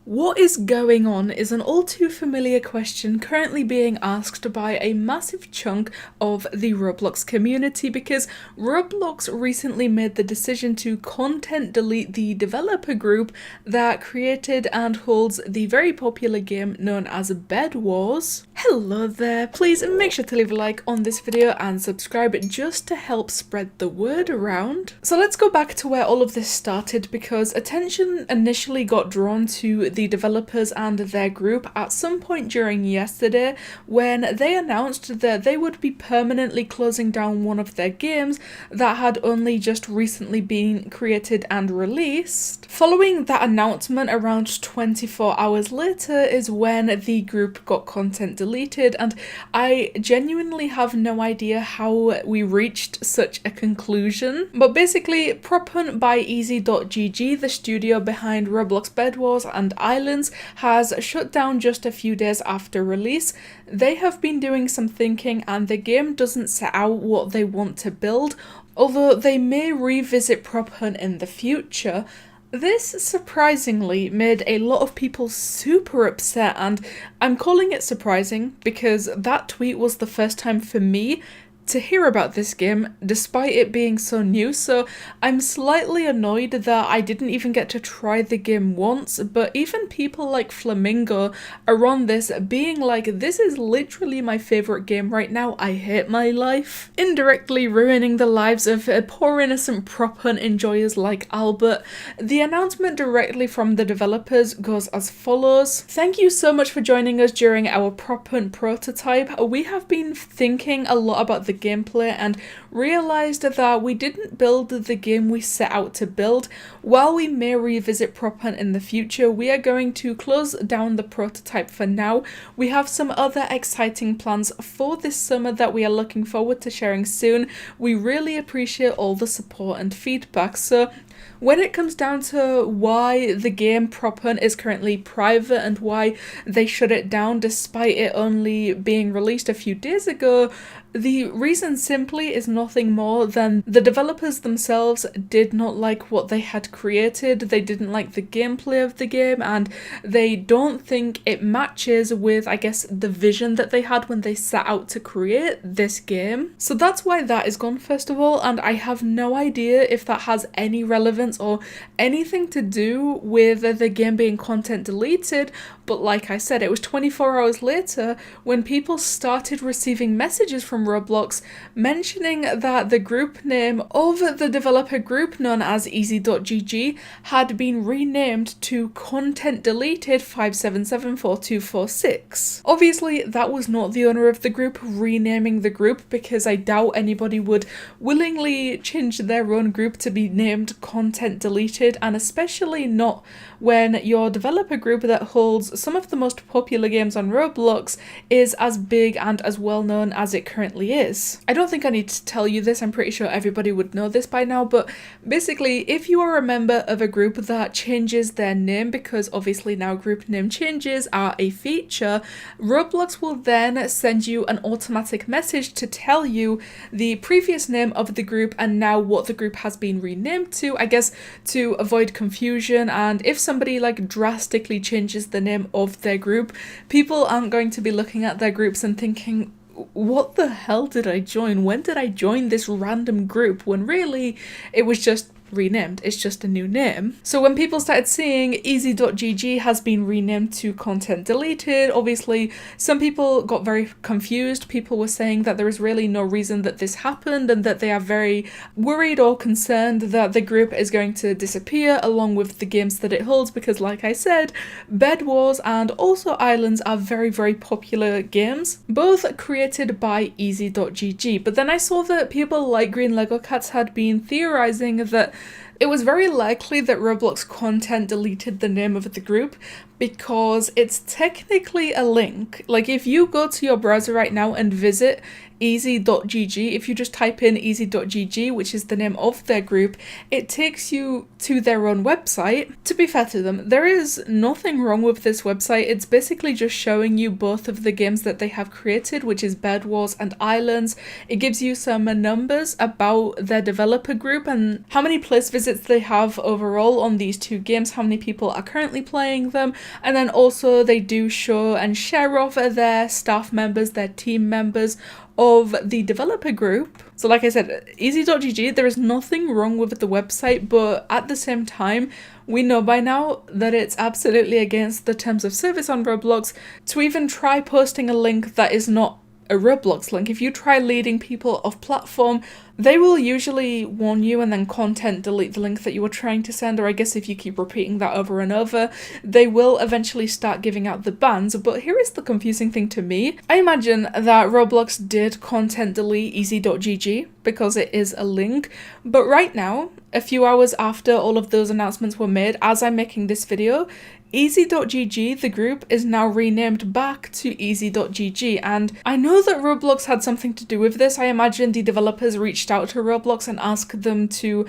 What is going on is an all too familiar question currently being asked by a massive chunk of the Roblox community because Roblox recently made the decision to content delete the developer group that created and holds the very popular game known as BedWars. Hello there, please make sure to leave a like on this video and subscribe just to help spread the word around. So let's go back to where all of this started because attention initially got drawn to the developers and their group at some point during yesterday when they announced that they would be permanently closing down one of their games that had only just recently been created and released. Following that announcement, around 24 hours later is when the group got content deleted, and I genuinely have no idea how we reached such a conclusion. But basically, Prop by Easy.gg, the studio behind Roblox BedWars and Islands, has shut down just a few days after release. They have been doing some thinking and the game doesn't set out what they want to build, although they may revisit Prop Hunt in the future. This surprisingly made a lot of people super upset, and I'm calling it surprising because that tweet was the first time for me to hear about this game despite it being so new, so I'm slightly annoyed that I didn't even get to try the game once. But even people like Flamingo are on this being like, this is literally my favourite game right now, I hate my life, indirectly ruining the lives of poor innocent Prop Hunt enjoyers like Albert. The announcement directly from the developers goes as follows: "Thank you so much for joining us during our Prop Hunt prototype. We have been thinking a lot about the gameplay and realized that we didn't build the game we set out to build. While we may revisit Prop Hunt in the future, we are going to close down the prototype for now. We have some other exciting plans for this summer that we are looking forward to sharing soon. We really appreciate all the support and feedback." So when it comes down to why the game Prop Hunt is currently private and why they shut it down despite it only being released a few days ago, the reason simply is nothing more than the developers themselves did not like what they had created. They didn't like the gameplay of the game and they don't think it matches with, I guess, the vision that they had when they set out to create this game. So that's why that is gone, first of all, and I have no idea if that has any relevance or anything to do with the game being content deleted. But like I said, it was 24 hours later when people started receiving messages from Roblox mentioning that the group name of the developer group known as Easy.gg had been renamed to Content Deleted 5774246. Obviously, that was not the owner of the group renaming the group, because I doubt anybody would willingly change their own group to be named Content Deleted, and especially not when your developer group that holds some of the most popular games on Roblox is as big and as well known as it currently is. I don't think I need to tell you this, I'm pretty sure everybody would know this by now, but basically if you are a member of a group that changes their name, because obviously now group name changes are a feature, Roblox will then send you an automatic message to tell you the previous name of the group and now what the group has been renamed to, I guess to avoid confusion. And if somebody like drastically changes the name of their group, people aren't going to be looking at their groups and thinking, what the hell did I join? When did I join this random group? When really it was just renamed, it's just a new name. So when people started seeing Easy.gg has been renamed to Content Deleted, obviously some people got very confused. People were saying that there is really no reason that this happened and that they are very worried or concerned that the group is going to disappear along with the games that it holds, because like I said, BedWars and also Islands are very, very popular games, both created by Easy.gg. But then I saw that people like Green Lego Cats had been theorizing that it was very likely that Roblox content deleted the name of the group because it's technically a link. Like if you go to your browser right now and visit easy.gg. If you just type in easy.gg, which is the name of their group, it takes you to their own website. To be fair to them, there is nothing wrong with this website. It's basically just showing you both of the games that they have created, which is BedWars and Islands. It gives you some numbers about their developer group and how many place visits they have overall on these two games, how many people are currently playing them, and then also they do show and share off their staff members, their team members of the developer group. So like I said, easy.gg, there is nothing wrong with the website, but at the same time, we know by now that it's absolutely against the terms of service on Roblox to even try posting a link that is not a Roblox link. If you try leading people off platform, they will usually warn you and then content delete the link that you were trying to send, or I guess if you keep repeating that over and over, they will eventually start giving out the bans. But here is the confusing thing to me. I imagine that Roblox did content delete easy.gg because it is a link, but right now, a few hours after all of those announcements were made, as I'm making this video, easy.gg, the group, is now renamed back to easy.gg, and I know that Roblox had something to do with this. I imagine the developers reached out to Roblox and asked them to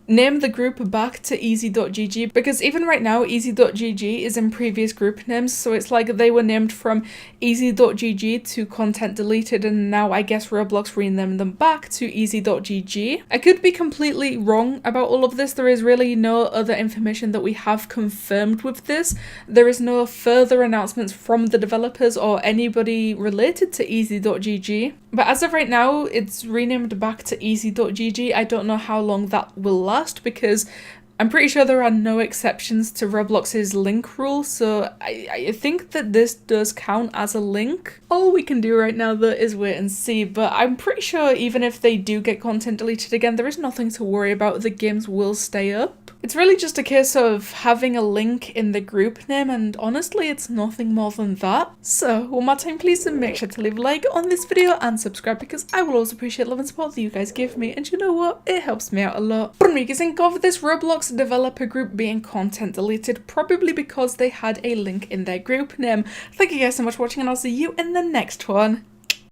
name the group back to easy.gg, because even right now easy.gg is in previous group names, so it's like they were named from easy.gg to content deleted, and now I guess Roblox renamed them back to easy.gg. I could be completely wrong about all of this. There is really no other information that we have confirmed with this. There is no further announcements from the developers or anybody related to easy.gg, but as of right now it's renamed back to easy.gg. I don't know how long that will last, because I'm pretty sure there are no exceptions to Roblox's link rule, so I think that this does count as a link. All we can do right now though is wait and see, but I'm pretty sure even if they do get content deleted again, there is nothing to worry about. The games will stay up. It's really just a case of having a link in the group name, and honestly it's nothing more than that. So one more time, please make sure to leave a like on this video and subscribe, because I will always appreciate love and support that you guys give me, and you know what, it helps me out a lot. But what do you guys think of this Roblox developer group being content deleted? Probably because they had a link in their group name. Thank you guys so much for watching, and I'll see you in the next one.